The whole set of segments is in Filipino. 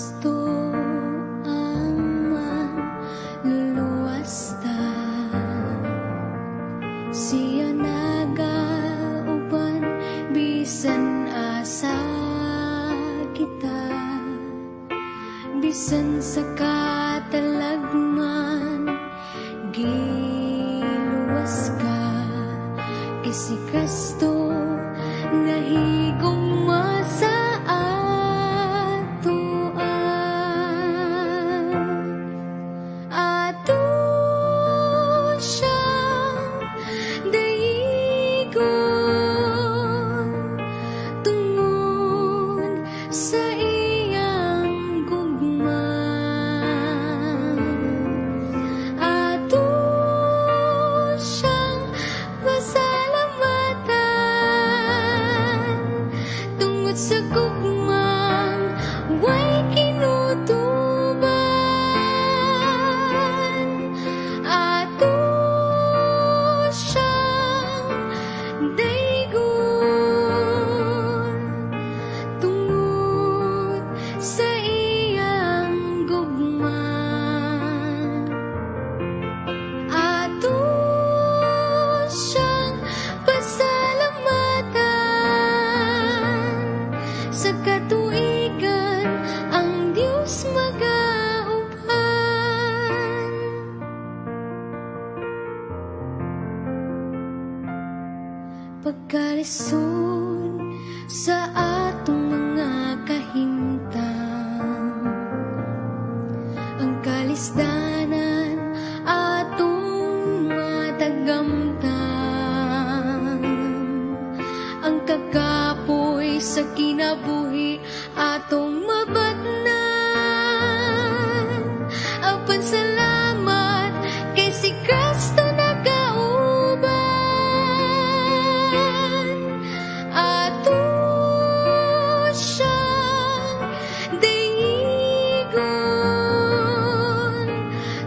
Kristo ang manluluwasta, siya nagauban bisan asa kita, bisan sa katalagman giluwas ka. Si Kristo nahigugma sa ato siyang daigon tungod sa iyang gugma. Ato siyang sa gugmang way kinutuban. Ato siyang daigon tungod sa iyang gugma. Ato siyang sa katuigan ang Diyos magauban. Pagkalisod sa atong mga kahimtang, ang kalisdanan atong matagamtang, ang kakapoy sa kinabuhi atong mabatnan. Apan salamat kay si Kristo nagauban. Ato siyang daigon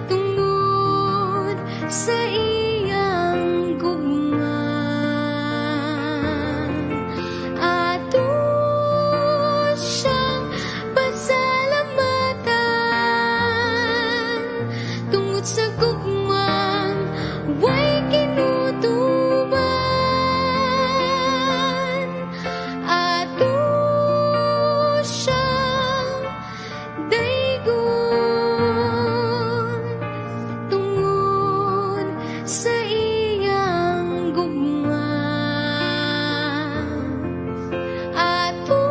tungod sa iyang gugma. Ato siyang pasalamatan tungod sa gugmang way kinutuban. Ato siyang daigon tungod sa iyang gugma. Ato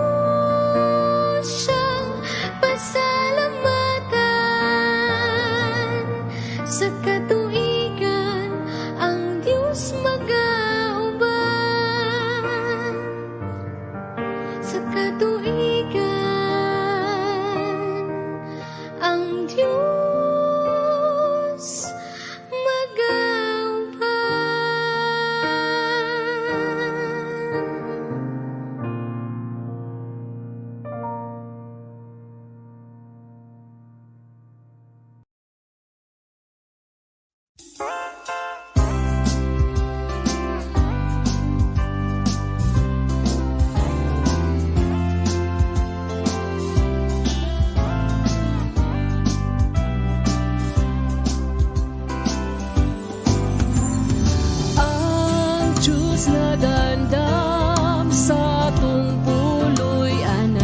siyang pasalamatan sa katuigan ang Diyos magauban. Sa katuigan ang Diyos magauban. Ang Diyos na dandam sa atong puloy-anan,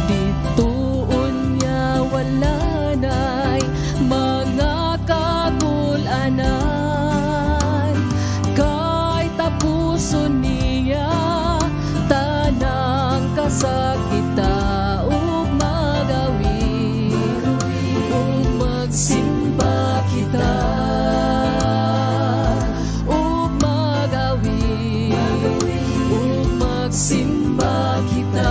ditoon niya wala na'y mga katulanan. Kay tapuson niya tanang kasakita ug magawi, ug magsimba kita. Simba kita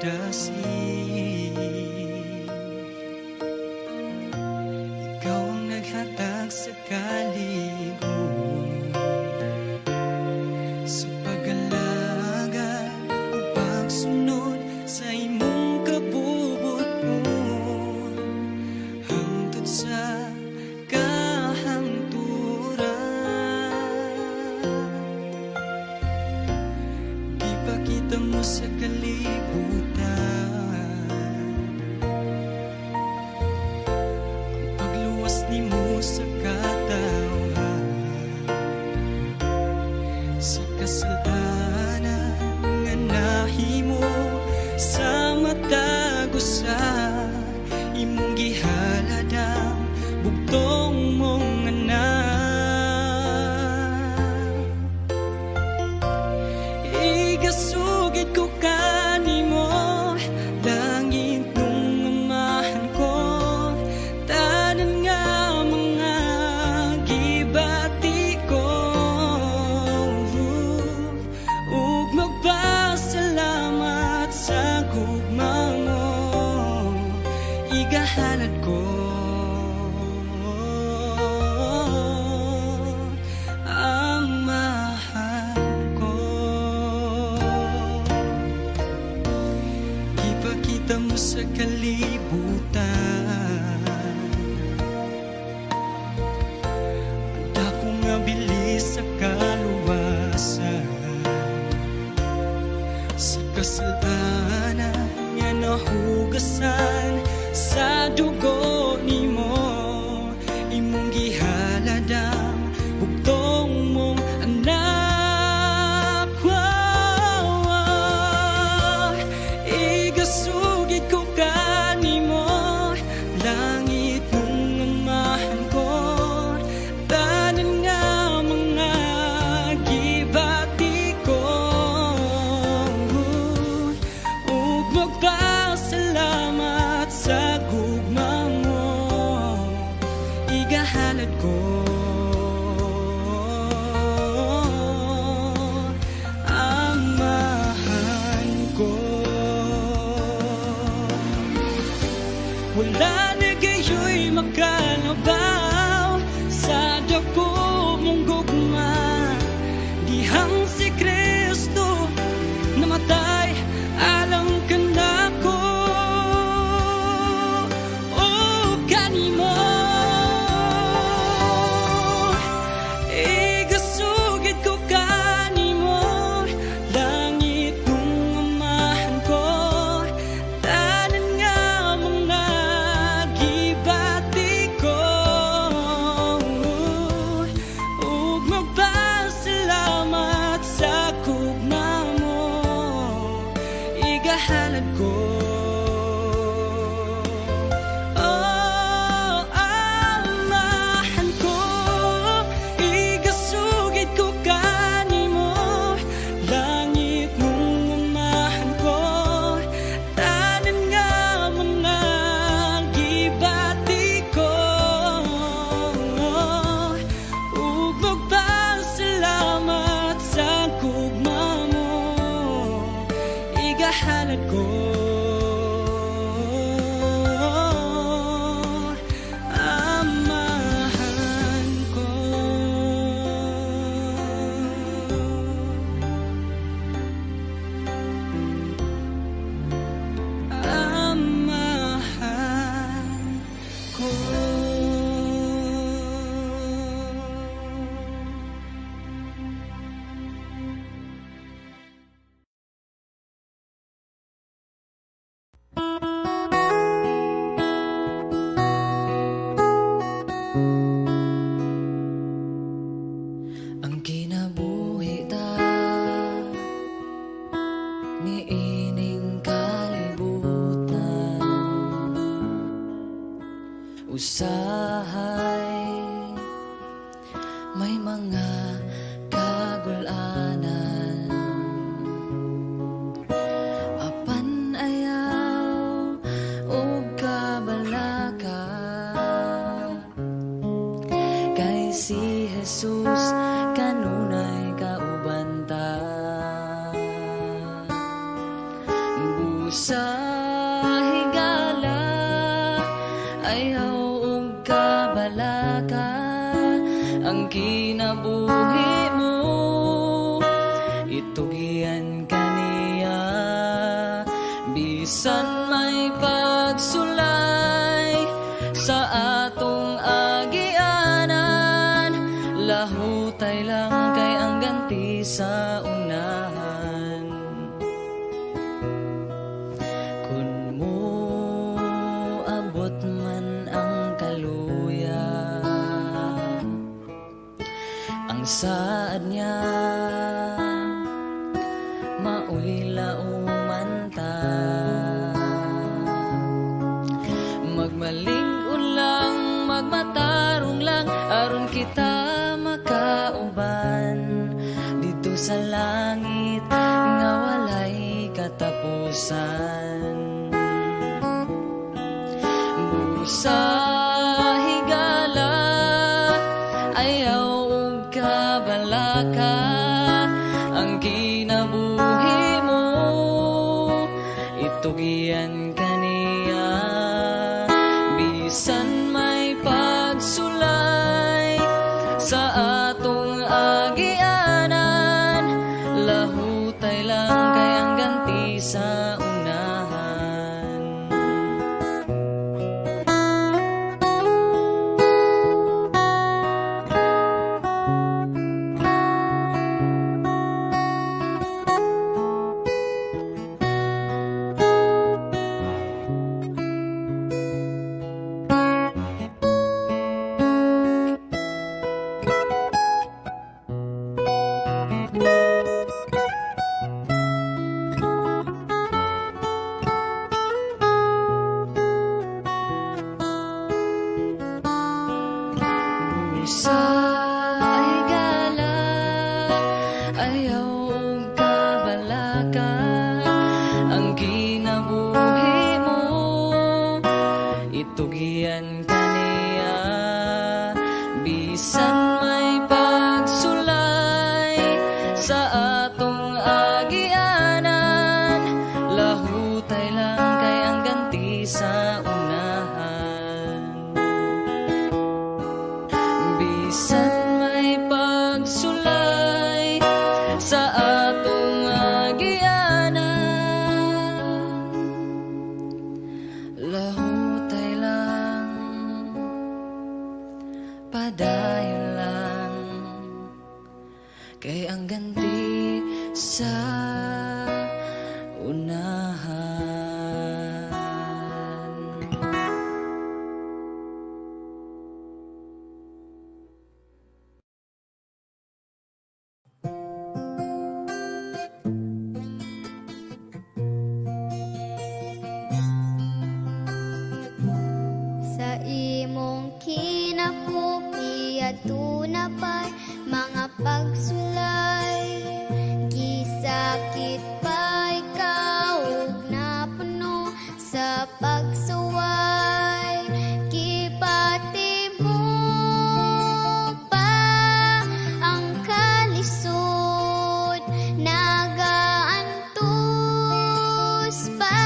dasig. Ikaw ang naghatag sa kalibutan, sa pag-alaga o pagsunod sa imong kabubuton, hangtod sa ipakita mo sa kalibutan ang pagluwas nimo sa katawhan, sa kasalanan nga nahimo sa matag usa. Imong gihalad ang bugtong mong anak. Igasugid ko kanimo, langit nung amahan ko, tanan nga mga gibati ko, ug magpasalamat sa gugma mo. Igahalad ko ang mahal ko. Ipakita mo sa kalibutan ang dako nga bilis sa kaluwasan, sa kasalanan nga nahugasan sa dugo nimo. Imong gihalad ang bugtong mong anak. Igasugid ko kanimo, langit mong amahan ko, tanan nga mga gibati ko, ug magpasalamat sa gugma mo. Igahalad ko ang mahal ko. Wala na gayo'y makalabaw sa dako mong gugma, dihang si Kristo namatay alang ka na ko. O kanimo igasugid ko kanimo, langit nung amahan ko, tanan nga mga gibati ko, ug magpasalamat sa gugma mo. Igahalad ko ang mahal ko. Igasugid ko kanimo, langit mong amahan ko, tanan nga mga gibati ko, ug magpasalamat sa gugma mo. Igahalad ko ang mahal ko. Ang mahal ko. Ang kinabuhi ta niining kalibutan, usahay may mga kagulanan, apan ayaw ug kabalaka, kay si Jesus kanunay kauban ta. Busa ang kinabuhi mo, itugyan kaniya. Bisan may pagsulay sa atong agianan, lahutay lang kay ang ganti sa unahan. Kun mo abot man ang kaluya, ang saad niya mauila umanta. Magmaling ulang, magmatarong lang, aron kita makauban dito sa langit nga walay katapusan. Busa higala, ayaw og kabalaka, ang kinabuhi mo, itugyan kaniya. Bisan may pagsulay sa atong agianan, lahutay lang kay ang ganti sa unahan. Busa higala, ayaw og kabalaka, ang kinabuhi mo, itugyan kaniya. Bisan may pagsulay sa atong agianan, lahutay lang kay ang ganti sa unahan. Bisan may pagsulay sa atong agianan, lahutay lang, padayon lang, kay ang ganti sa unahan. Sa imong kinabuhi aduna pa'y mga pagsulay, gisakit pa ikaw ug napuno sa pagsuway. Gipati mo pa ang kalisod, nagaantos pa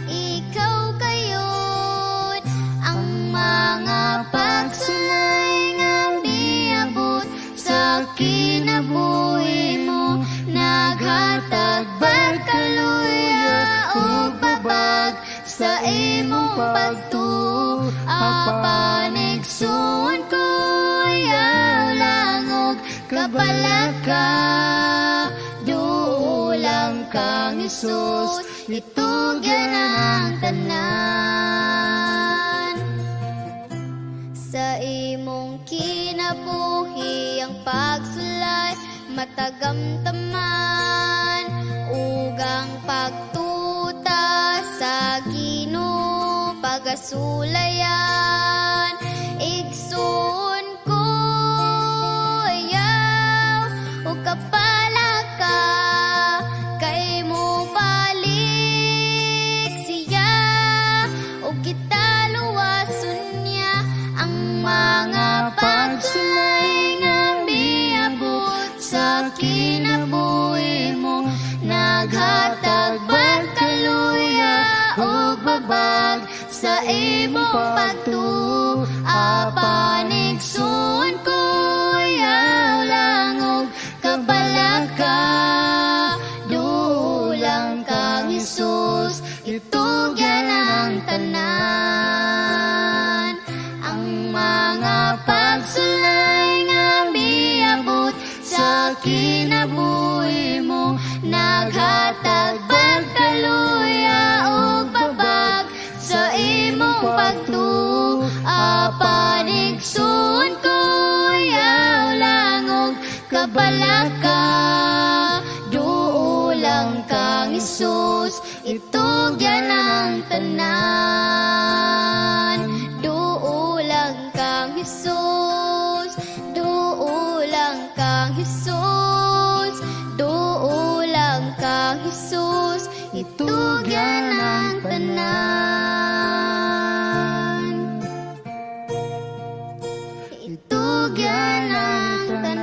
ikaw kayod. Ang mga pagsulay nga miabot sa kinabuhi mo, naghatag pagkaluya o babag sa imong pagtuo. Apanigsuon ko yaw langog kapalaka, duulang kang Isus, itugyan ang tanan. Sa imong kinabuhi ang pagsulay, matagamtaman, ugang pagtuta sa Ginoo, pagasulayan. Igsoon ko yaw o kapalaka, kay mo balik siya o kita luwason niya. Ang mga pagsulay nga miabot sa kinabuhi mo, naghatag pagkaluya o babag sa imong pagtuo. Apanig palaka, duulang kang Isus, itugyan ang tanan. Duulang kang Isus, duulang kang Isus, duulang kang Isus, itugyan ang tanan. Itugyan ang tanan.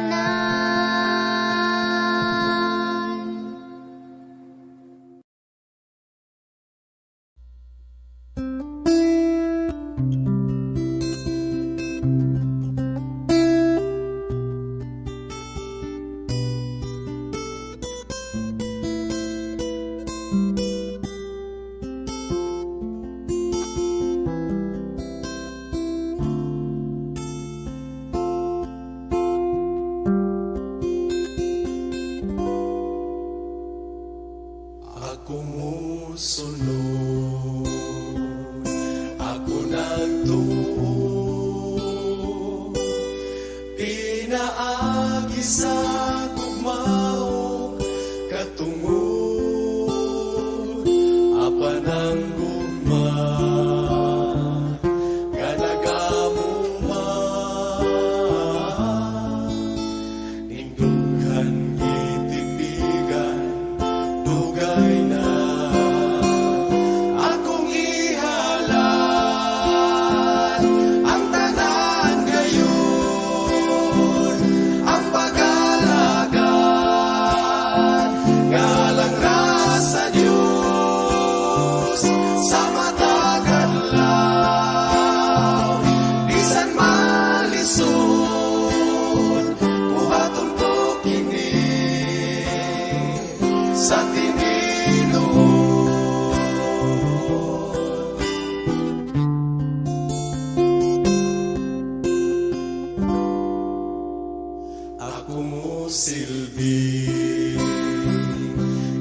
Ako musunod, ako nagtuo, pinaagi sa gugmao, katungod, apan ang gugma, kanagamo nindughan gitibigan, dugay na akong ihalan ang tanan gayon, ang pag-alagan galang ra sa Diyos sa matag adlaw, bisan malisod buhaton ko kini sa ako mo silbi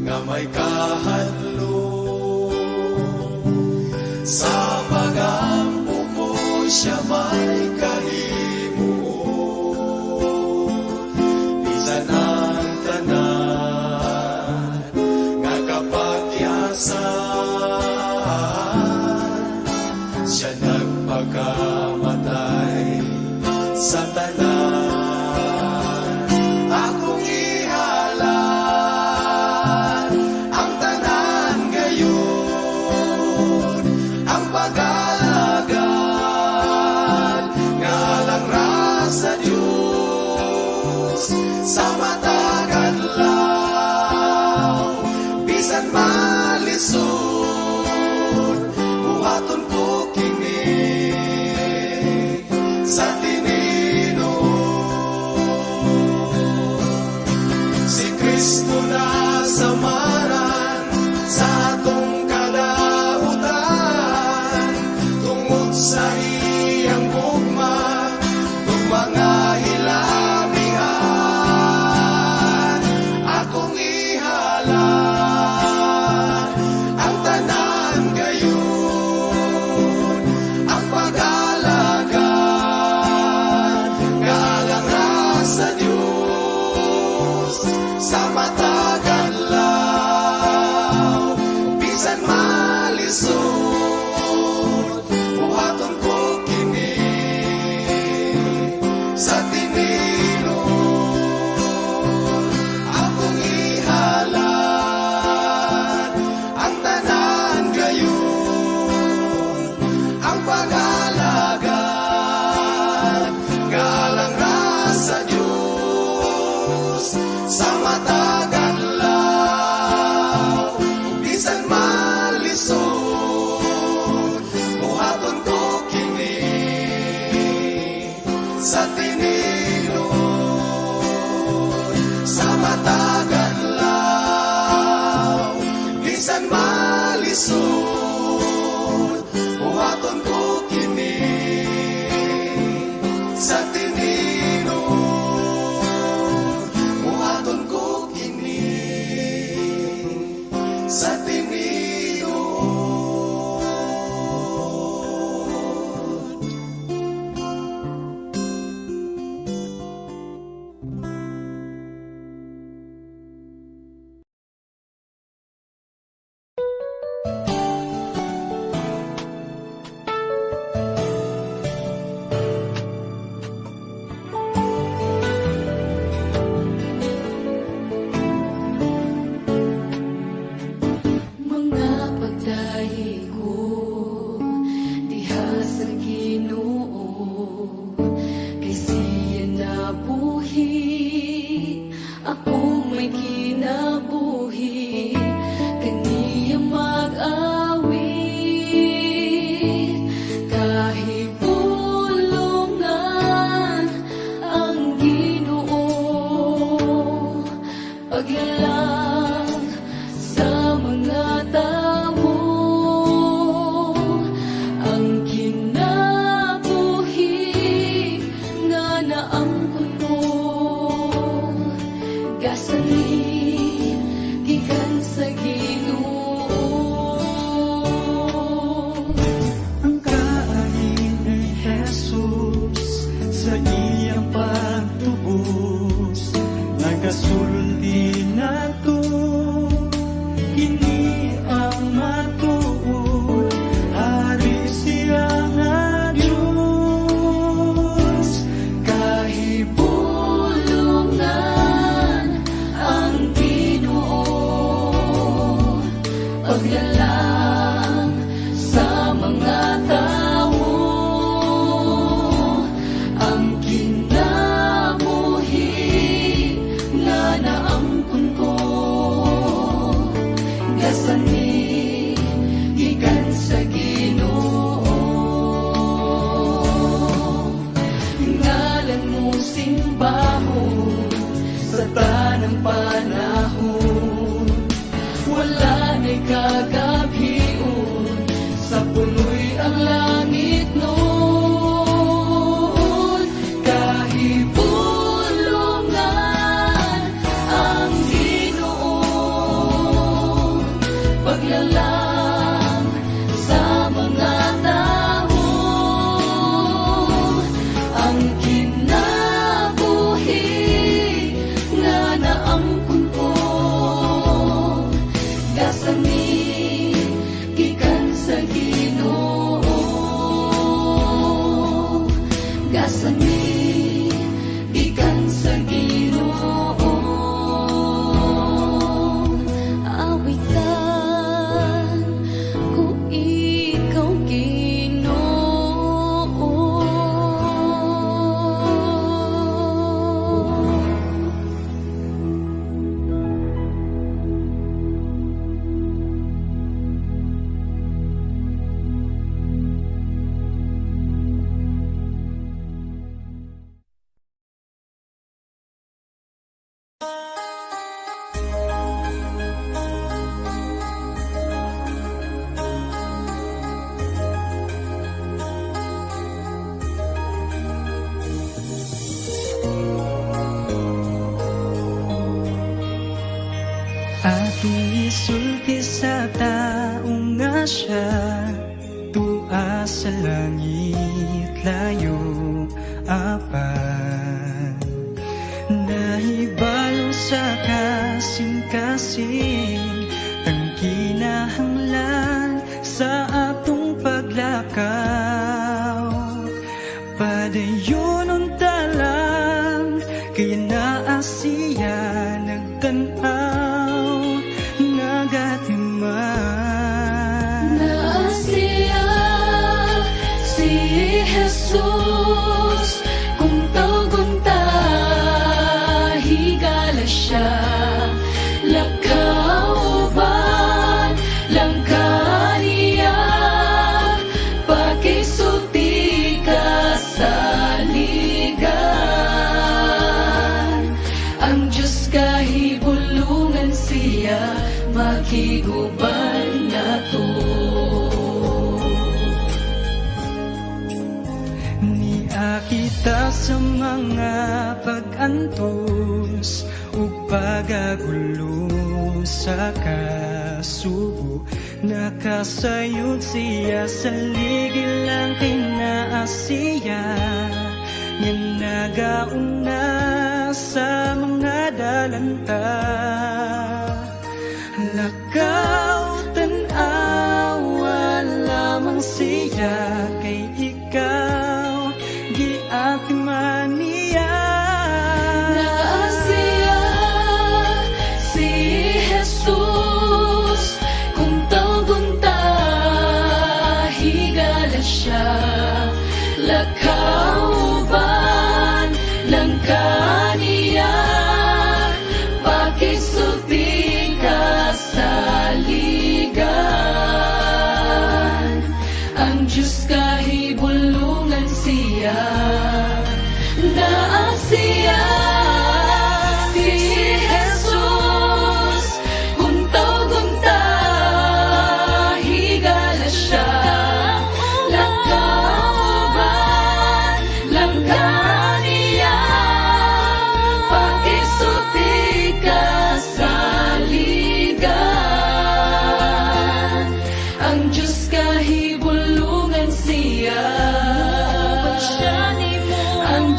nga may kahadlo sa pagampo ko siya may kahimo, bisan ang tanan nga kapagyasan, siya nagpakamatay sa tanan. Akong ihalan ang tanan gayon, ang pag-alagan ngalang ra sa Diyos sa matag adlaw, bisan malisod buhaton ko kini sa si Kristo na samaran sa atong kadautan, tungod sa iyang gugma, tug mga hilamihan. Akong ihalan ang tanan gayon, ang pag-alagan galang ra sa Diyos sa matag adlaw, bisan malisod buhaton ko kini sa tininon. Akong ihalan ang tanan gayon, ang pag-alagan galang ra sa Diyos sa matag adlaw, bisan malisod buhaton ko kini sa tininon. Sa matag adlaw, bisan malisod buhaton ko kini sa tininon. Buhaton ko kini sa tininon. siya nabuhi, akong may kinabuhi, kaniya mag-awit, kahibulungan ang Ginoo, paglalang sa mga tao, ang kinabuhi nga naangkon ko, gasani gikan sa Ginoo. Ang kain ni Jesus sa iyang pagtubos, nagasulti na to, kini ang matuod, hari siya nga Diyos. Kahibulungan ang Ginoo, paglalang sa mga tao, ang kinabuhi nga naangkon ko, gasani gikan sa Ginoo. Ngalan mo simbahon sa tanang panahon, wala na'y kagabhion, sa punoy ang langit noon. Kahibulungan ang Ginoo, paglalang sa mga tao, ang kinabuhi nga naangkon ko, gasani gikan sa Ginoo, gasani gikan sa Ginoo. Awitan ko ikaw Ginoo. Ating isulti sa taong nga siya, tuwa sa langit layo apan, nahibalo sa kasing-kasing, ang kinahanglan sa atong paglakaw. Padayon unta lang, kaya naa siya nagtanaw, nagatiman. Naasiya si Jesus, kung tawgunta higala siya, lakauban lang kaniya, pakisulti ka sa ligan. Ang Diyos kahibulungan siya, makiguban na to. Niakita sa mga pag-antos ug pagagulo sa kasubo, nakasayod siya sa ligil lang kinaasiya, nga nagauna sa mga dalanta. Lakaw tanawa lamang siya, kay ikaw giatiman niya. Naasiya si Jesus, kung tawgunta higala siya, lakauban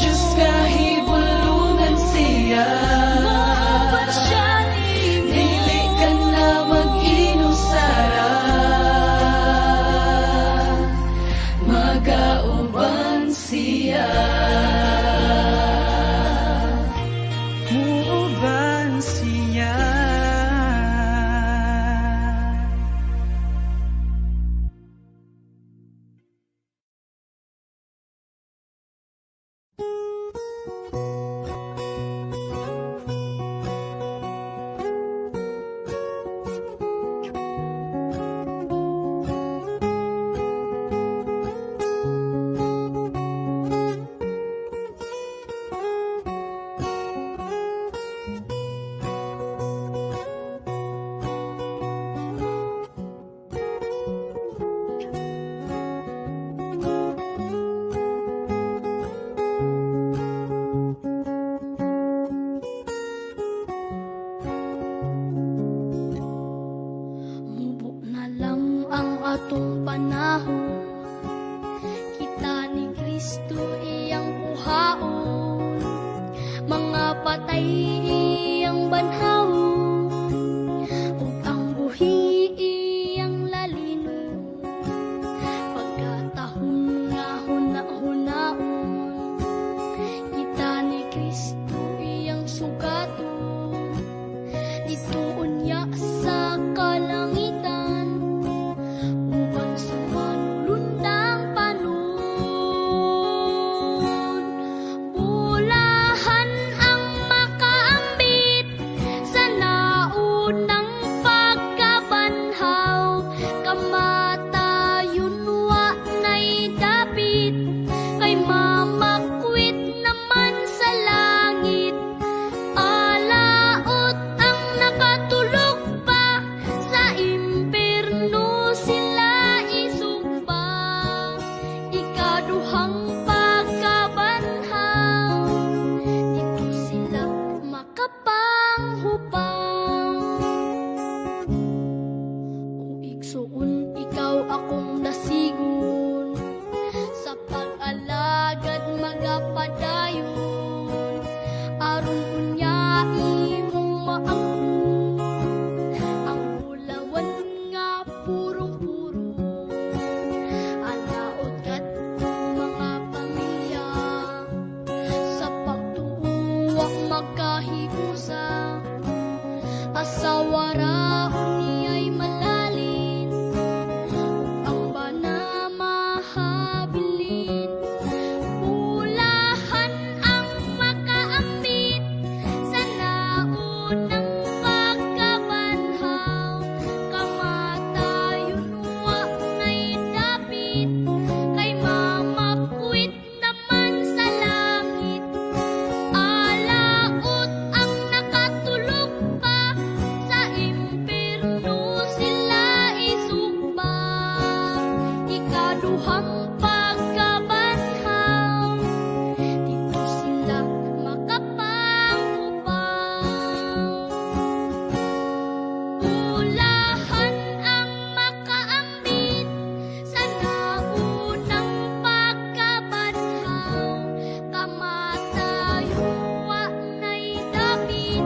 Diyos kahibulungan siya. Dili ka na mag-inusara, magauban siya. Muuban siya. Mubo na lang ang atong panahon, kita ni Kristo iyang puhaon, mga patay iyang banhawon, ug ang buhi iyang lalinon, pagkatahon nga huna-hunaon, kita ni Kristo iyang sugaton, dituon niya sa kalangitan, uban sa manulundang panon. Bulahan ang makaambit sa naunang pagkabanhaw, kamatayon wa na'y dapit, kay mamakwit naman sa langit. Alaot ang nakatulog pa, sa impierno sila isumbang. Ikaduhang pagkabanhaw, dito sila makapanghupang. O igsuon ikaw akong nasigon, sa pag-alagad magapadayon, aron unya imong maangkon ang bulawan nga purong-puro. Alaot kadto mga pamilya, sa pagtuwa magkahigusa, asawaraon niya'y malalin, ang bana mahabilin. Bulahan ang makaambit sa naunang pagkabanhaw, kamatayon wa na'y dapit, kay mamakwit naman sa langit. Alaot ang nakatulog pa, sa impierno sila isumbang. Ikaduhang pagkabanhaw, dito sila makapanghupang. Bulahan ang makaambit sa naunang pagkabanhaw, kamatayon wa na'y dapit,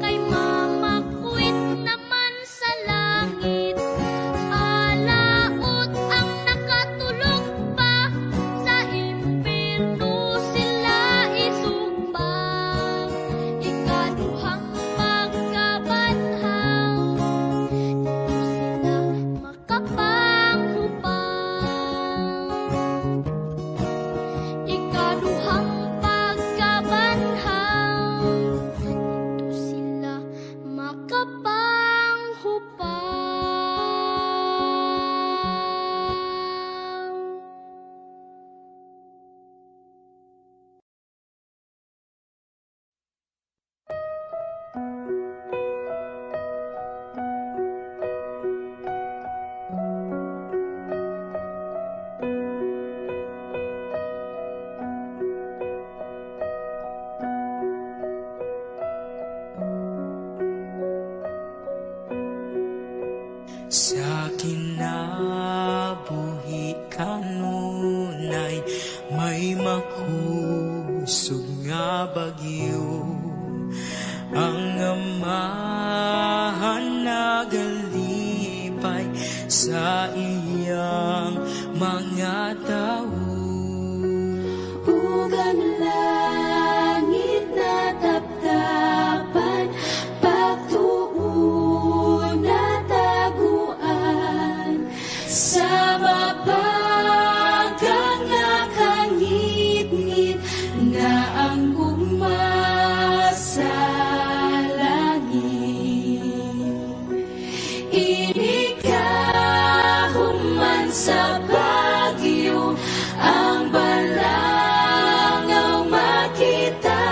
kay mamakwit naman sa langit. Alaot ang nakatulog pa, sa impierno sila isumbang. Ikaduhang pagkabanhaw, dito sila makapanghupang. Ikaduhang pagkabanhaw, dito sila makapanghupang. Sa kinabuhi kanunay may makusog kusog nga bagyo. Ang amahan nagalipay sa iyang mga tao. Ugan langit na taptapan, pagtuon na taguan, sa mapagang nga kangit-ngit nga ang gugma sa langit. Inikahuman sa bagyo, ang balangaw makita,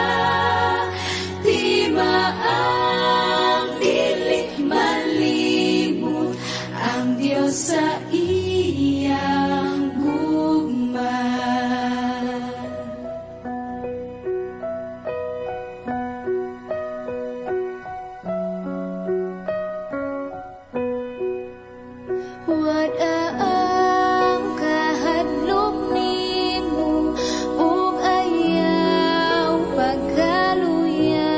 di maang dili malimot ang Diyos sa iyang gugma. Wala ang kahadlok nimo ug ayaw pagkaluya,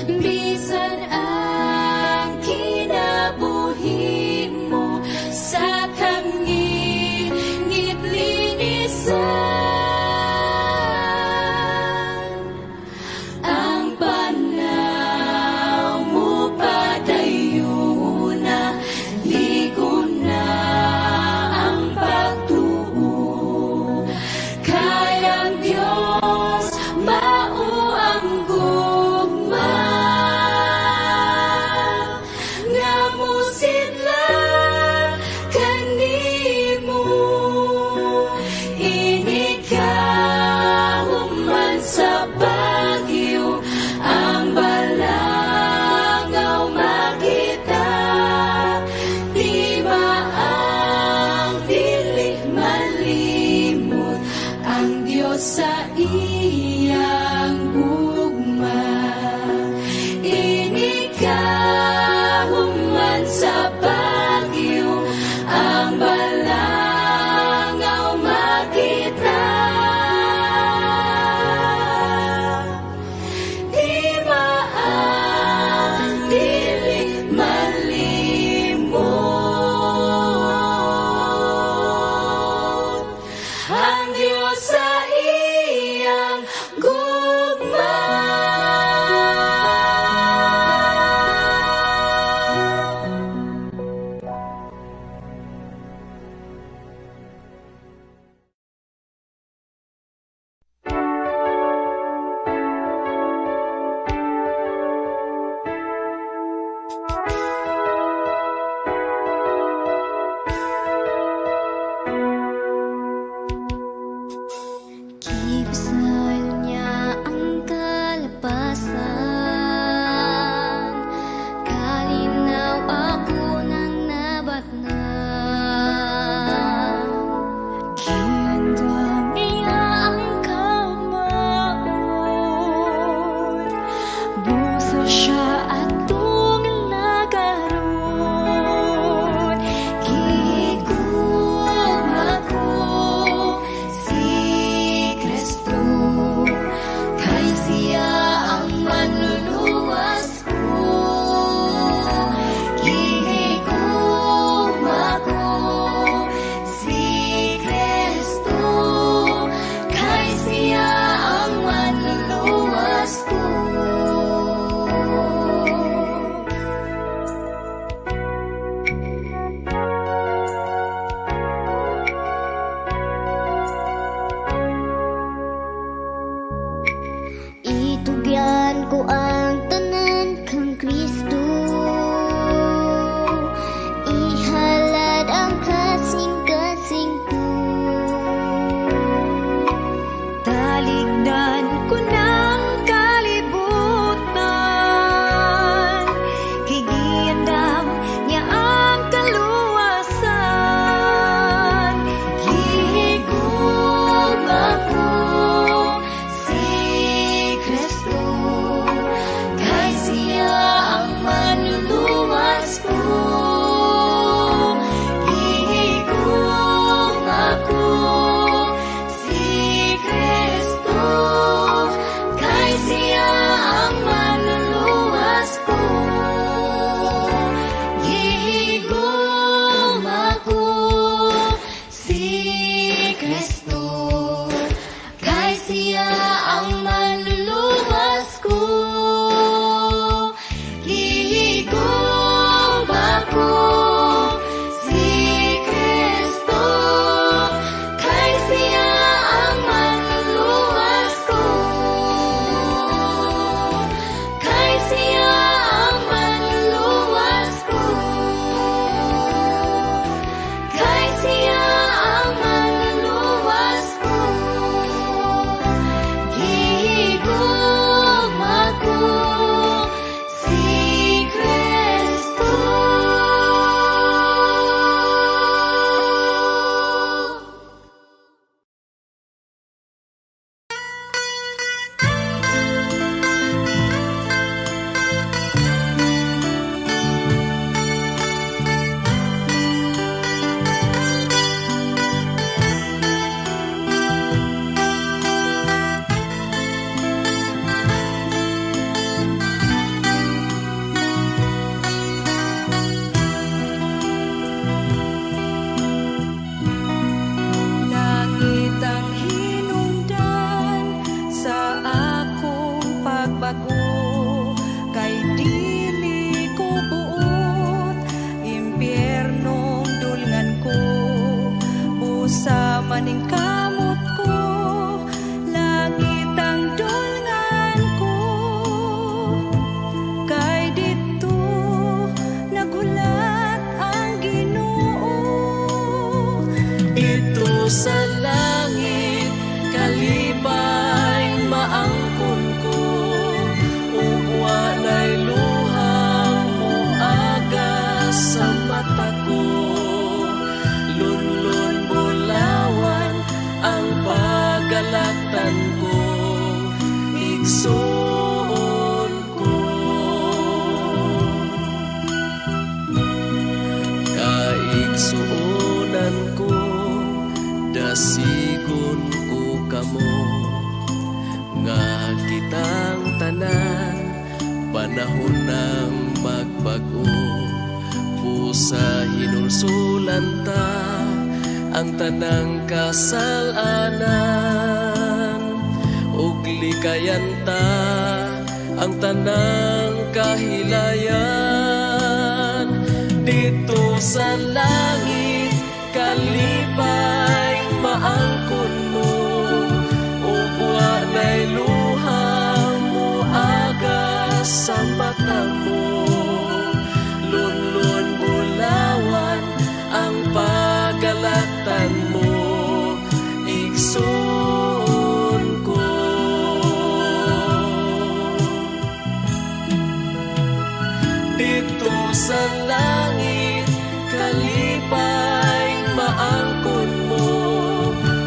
bisan ang kinabuhi mo sa kangit-ngit linisan. Ang panaw mo padayon na, ligo na ang pagtuo, kay ang Diyos mao ang gugma nga musidla kanimo. Inikahuman sa bagyo, ang balangaw makita, di maang dili malimot ang Diyos sa iyang gugma. Inikahuman sa bagyo, ang balangaw makita, di maang dili malimot ang Diyos sa iyang gugma. Kibsal niya ang kalapasan, kalinaw ako ng nabatnan. Ginandam niya ang kamay, busa siya at tunglagaron. Gigugma ako si Kristo, kay siya ang manluluwas ko. Gigugma ako si Kristo, kay siya ang manluluwas ko. Itugyan ko ang tanan kang Kristo, ihalad ang kasing-kasing ko. Taligdan ko ng kalibutan, kay giandam niya ang kaluwasan. Gigugma ako si Kristo, igsoon ko. Kaigsuonan ko, dasigon ko kamo, nga kitang tanan, panahon ng magbago. Pusa hinulsulan ta ang tanang kasalanan, ug likayan ta ang tanang kahilayan. Dito sa langit kalipay maangkon mo, ug wa na'y luha mo aga sa mata mo. Lunlun bulawan ang pagalatan mo, igsoon ko. Dito sa langit kalipay maangkon mo,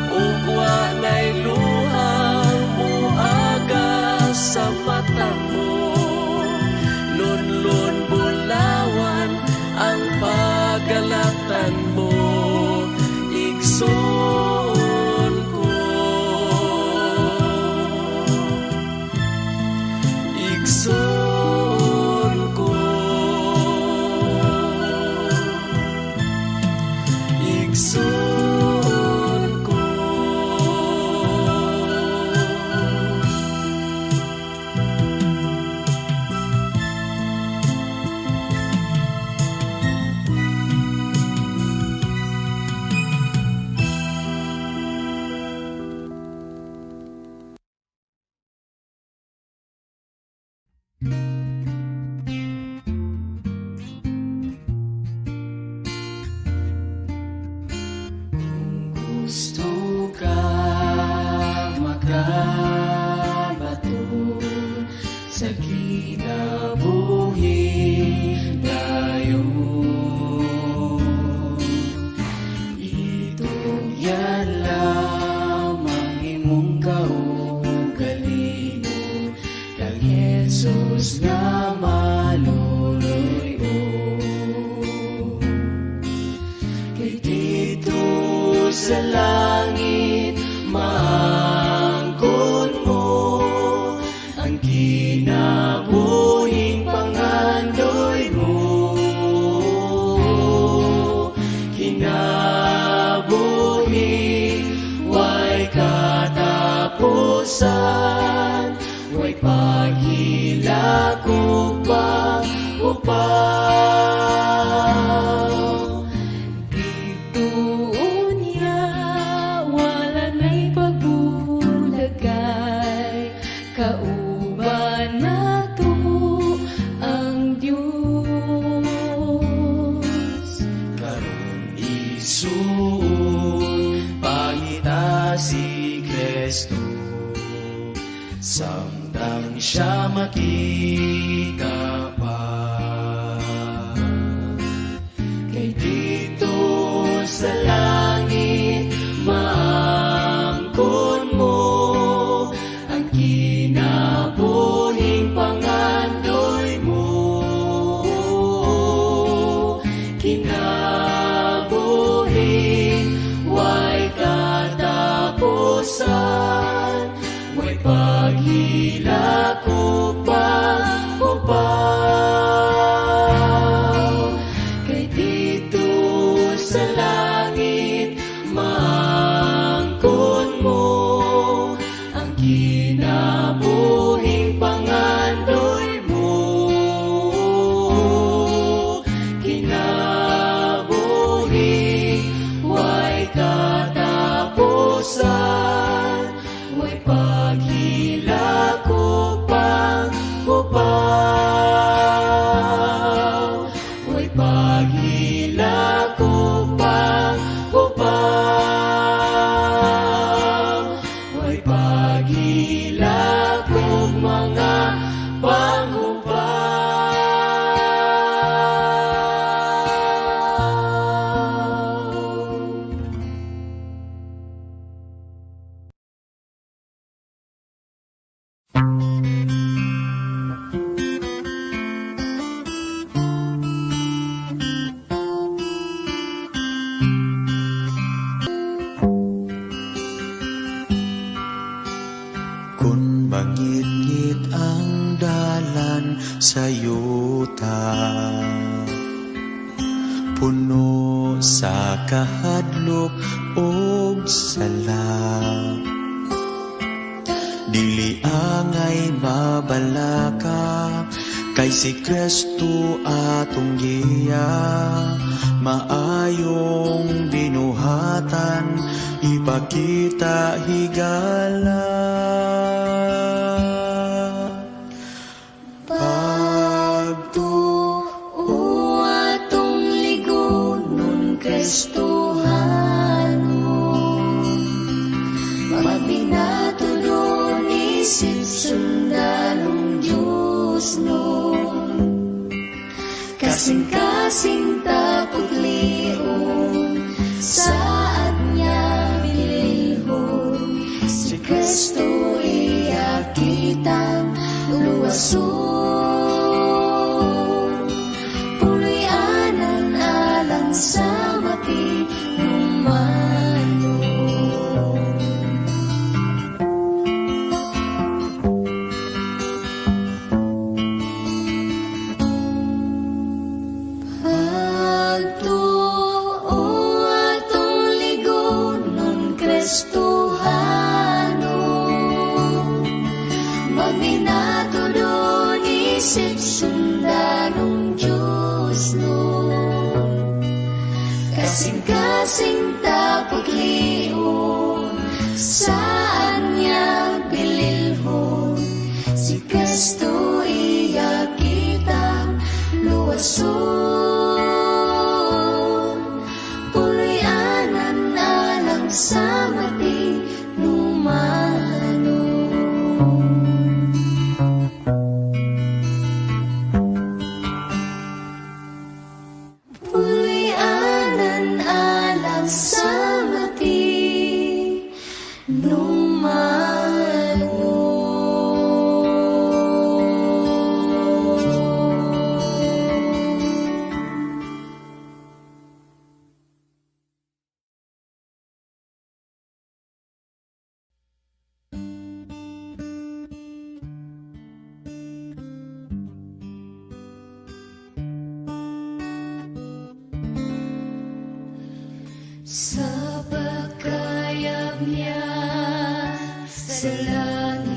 ug wa na'y luha mo aga sa mata mo. Lunlun bulawan ang pagalatan mo, igsoon ko. Igsoon ko. Igsoon ko. Gusto ka makabato sa kinabuhi dayon, itugyan lamang imong kaugalingon, kang Jesus nga maluluyon. Kay dito sa langit maangkon mo, ang kinabuhing pangandoy mo. Kinabuhi way katapusan, way paghilakog pa upaw. Ditoon niya wala na'y pagbulagay, kauban nato ang Diyos. Karon isuon pangita si Kristo, samtang siya makita pa. Kay dito sa langit maangkon mo, ang kinabuhing pangandoy mo. Kinabuhi way katapusan, way paghilakog pa upaw. Kay dito sa langit maangkon mo, ang kinabuhing pangandoy mo. Kinabuhi way katapusan, way paghilakog pa upaw. Way paghilakog pa upaw. Way paghilakog Kung mangit-ngit ang dalan sa yuta, puno sa kahadlok o sala, dili angay mabalaka, kay si Kristo atong giya, maayong binuhatan, ipakita higala. Pagtuo atong ligonon Kristohanon, magbinato doon isip sundanong Diyos nun, kasing-kasing tapuglion saan niya bilihon, si Kristo iyakitang luwason, punoy anan alang sa matinumanon. Pagtuo atong ligonon Kristohanon, magbinato doon isip sundanong Diyos nun, kasing-kasing tapuglion saan niya bililhon, si Kristo iyakitang luwason, punoy anan alang sa matinumanon. Punoy anan alang sa sa pagkayab niya sa langit,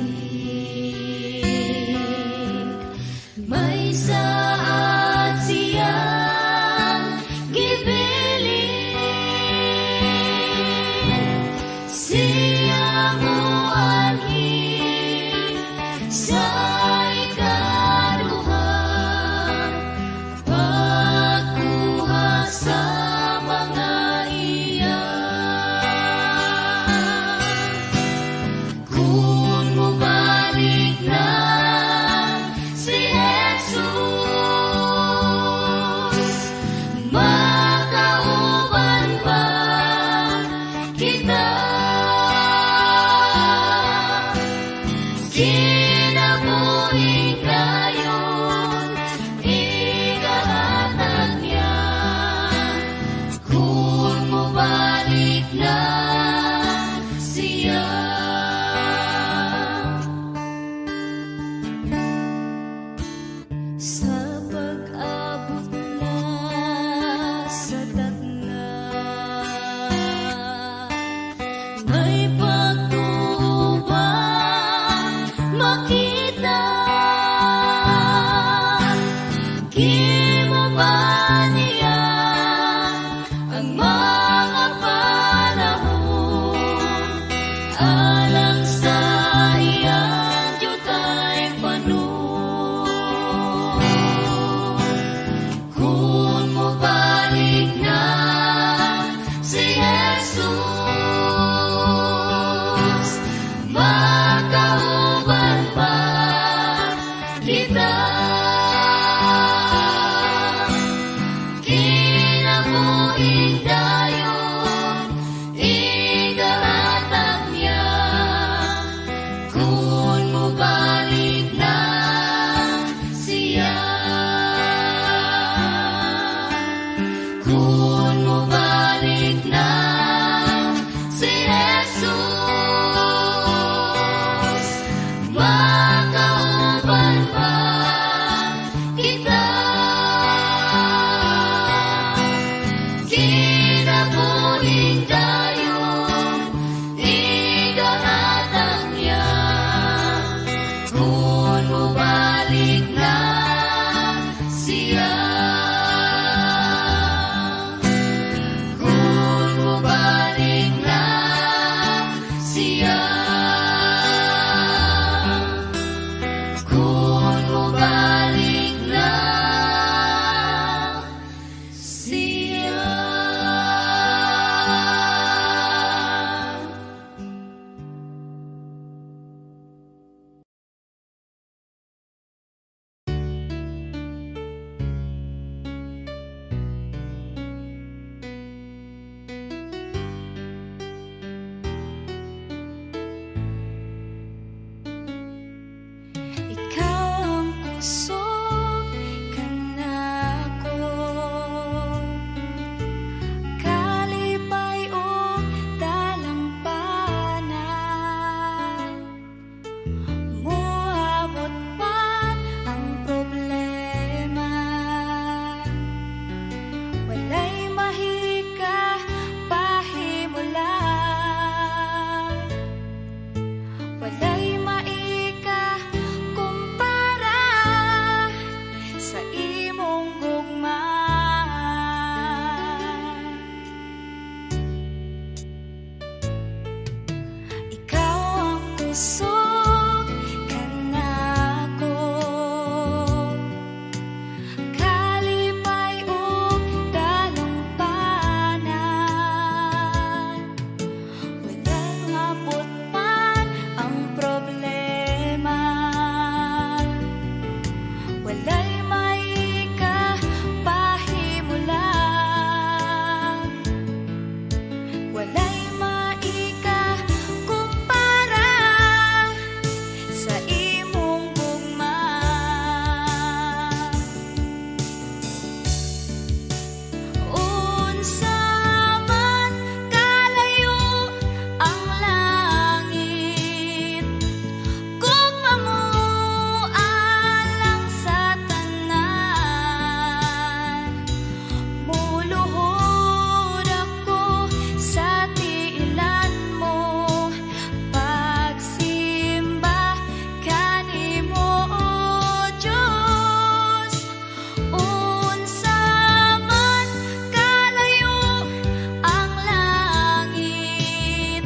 may saat siyang gibilin, siyang muanhin sa ikaduhan, pagkuha sa mga kung mubalik na si Jesus, makauban ba kita? Kinabuhi ngayon, ikahatag niya, kung mubalik na siya. Sa pag-abot na sa datna, may pagtuo ba makauban pa kita. Kinabuling tayo, idahatang niya. Kung bumalik na siya, kung bumalik na siya, kung bumalik na siya. Ikaw ang puso kanako, kalipay o dalampanan. Muabot man ang problema, walay mahika pahimulan, walay maika kumpara sa imong gugma. Ikaw ang puso kanako, kalipay o dalampanan. Walang abot man ang problema, walay maika pahimulan, walay maika kumpara sa imong gugma. Unsa man kalayo ang langit, gugma mo alang sa tanan. Muluhod ako sa tiilan mo, pagsimba kanimo o Diyos. Unsa man kalayo ang langit,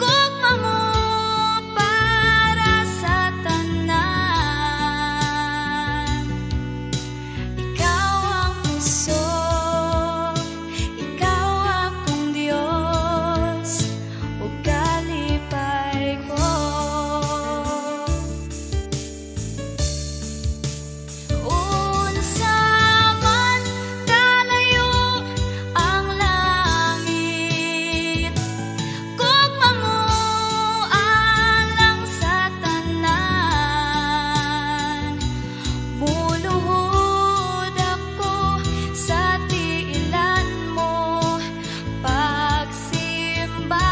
gugma mo para sa tanan. Ikaw ang puso, ikaw akong Diyos, ug kalipay ko. Unsa man kalayo ang langit, gugma mo alang sa tanan. Muluhod ako sa tiilan mo, pagsimba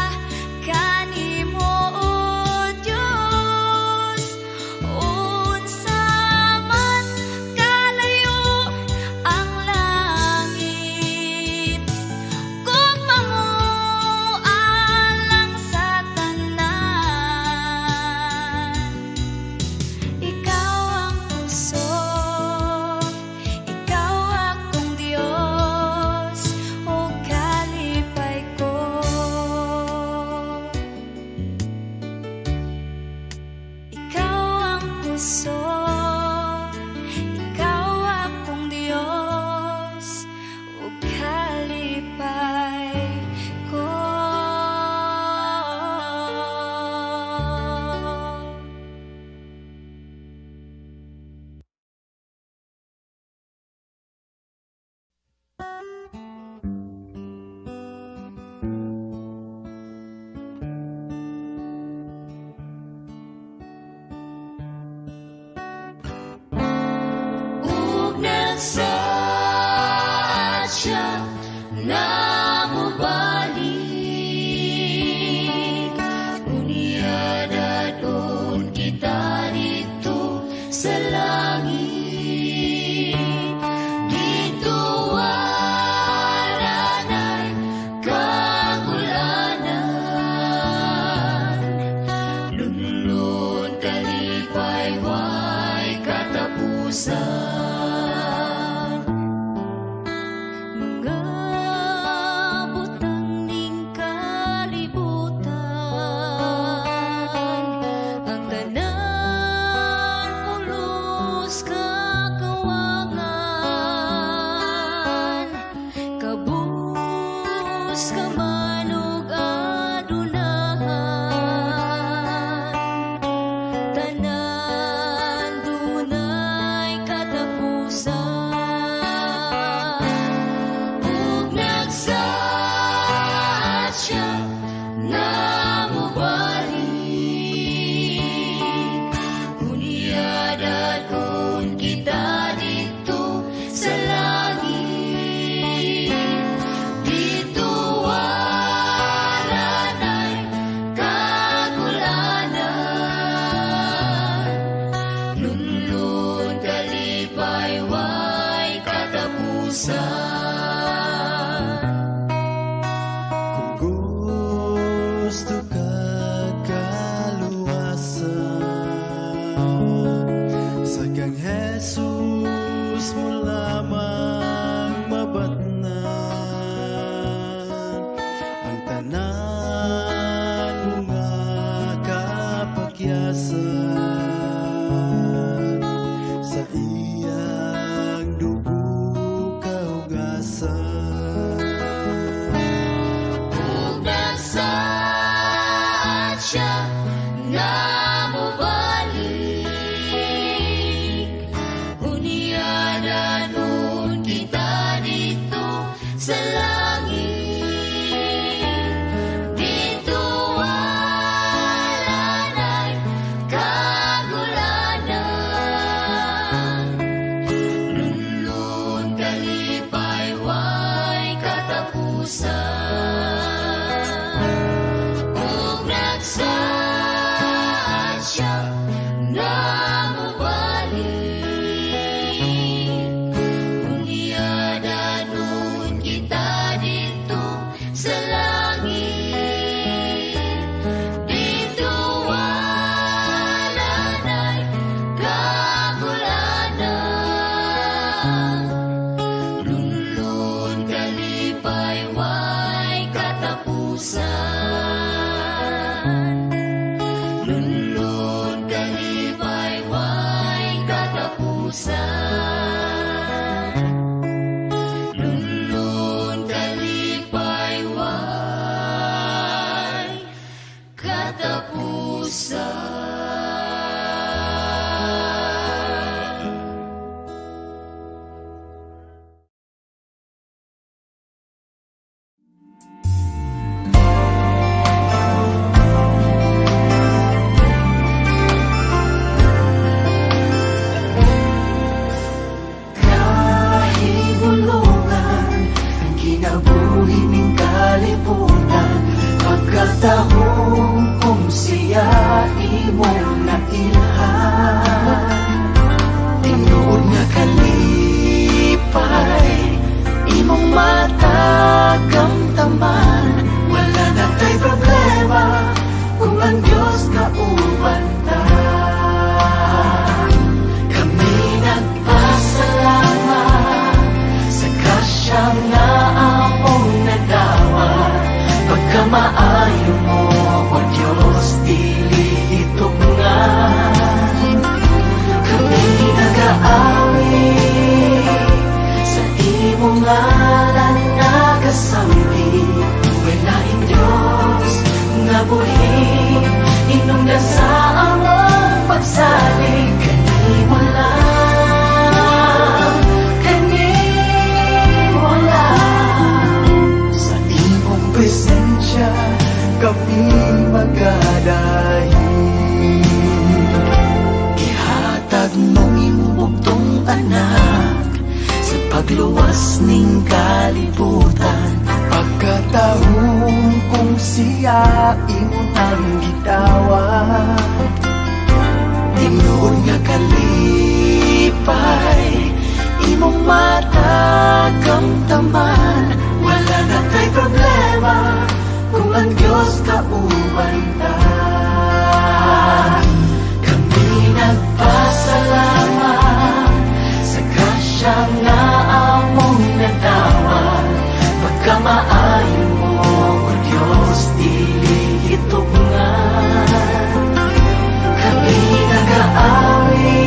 kanimo o Diyos. Unsa man kalayo ang langit, gugma mo alang sa tanan. Ikaw ang puso, ikaw akong Diyos, o kalipay ko. Ikaw ang puso, ikaw akong Diyos, o kalipay ko. Ug nagsaad siya na mubalik, unya dadon kita sa langit. Dito wala na'y kagulanan, lunlun kalipay way katapusan. Mga butang ning kalibutan, ang tanan ulos kakawangan, kabus kamanog adunahan, tanan dunay katapusan. Ug nagsaad siya na mubalik, unyadad kun kita dito sa langit. Dito wala na'y kagulanan, lunlun kalipay way katapusan. Gusto ka kaluwasan, sa kang Jesus mo lamang mabatnan ang tanan mga kapakyasan, sa iyang dugo kaugasan. Ug nagsaad siya na mubalik, unyadad kun kita dito sa langit. Dito wala na'y kagulanan, lunlun kalipay way katapusan. Ug nagsaad siya na mubalik, unyadad kun kita dito sa langit. Dito wala na'y kagulanan, lunlun kalipay way katapusan. Lunlun kalipay way katapusan. Lunlun kalipay way katapusan. Kahigulungan ang kinabuhi ning kalibutan, pagkatahong kung siya imong nailhan. Tinuod nga kalipay imong matagamtaman, wala na tay problema kung ang Diyos kaubatan. Kami nagpasalamat sa grasya nga among nadawat, pagkamaayo mo o Diyos dili hitugnan. Kami nag-aawi sa imong ngalan nagasambi, walaing Diyos nga buhi inungdan sa among pagsalig. Kanimo lang, kanimo lang, sa imong presensya kami magadahi. Ihatag mong imong bugtong anak sa pagluwas ning kalibutan, pagkatahong kung siya imong ang gitawat. Tinuod nga kalibutan imong matakamtaman. Wala na kay problema kung ang Diyos kauban ta. Kami nagpasalamat sa grasya nga among nadawan. Pagkamaayo mo, O Diyos, dili hitugnan. Kami nag-aawi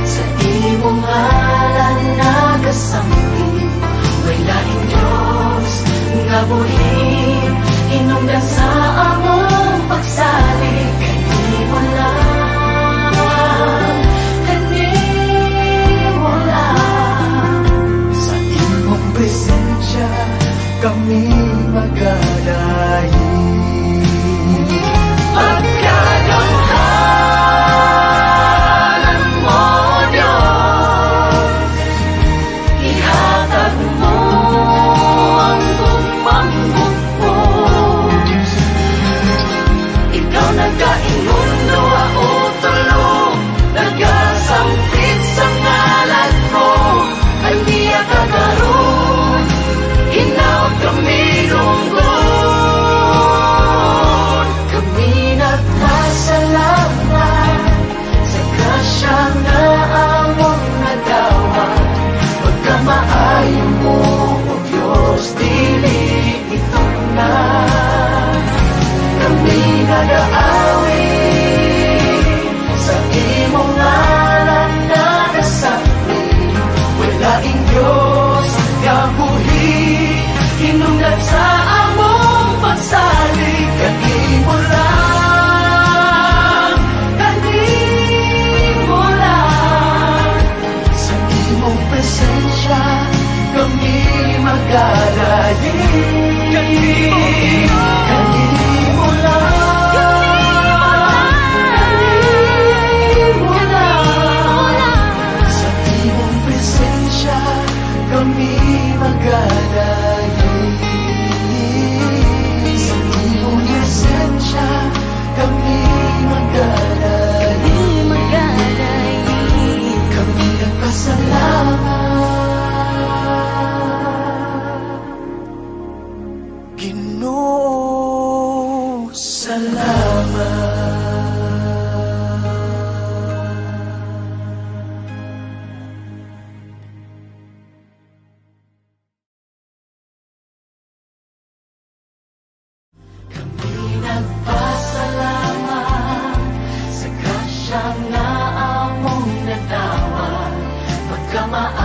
sa imong ngalan nagasampi. May laing Diyos nga buhi hinungdan sa among pagsalig. Kanimo lang, kanimo lang. Sa imong presensya kami magalahi. Pagkadamhanan mo, Diyos, ihatag mo ang bumangkot mo. Ikaw nagkaingundo o tulong, nagasampit sa ngalan mo. Ay niya kagaroon, hinaot kami lungkot. Kami nagpasalamat sa grasya na among nadawan. Pagkamaayo mo, O Diyos, dili hitugnan. Kami nag-aawi sa imong ngalan nagasapi. Walaing Diyos nga buhi hinungdan sa among pagsalig. Kanimo lang, kanimo lang. Sa imong presensya kami magalahi. Kanimo lang, kanimo lang. Sa imong presensya kami magalahi. Sa imong presensya kami magalahi. Kami nagpasalamat, Ginoo, salamat. Kami nagpasalamat sa grasya nga among nadawan. Pagkamaayo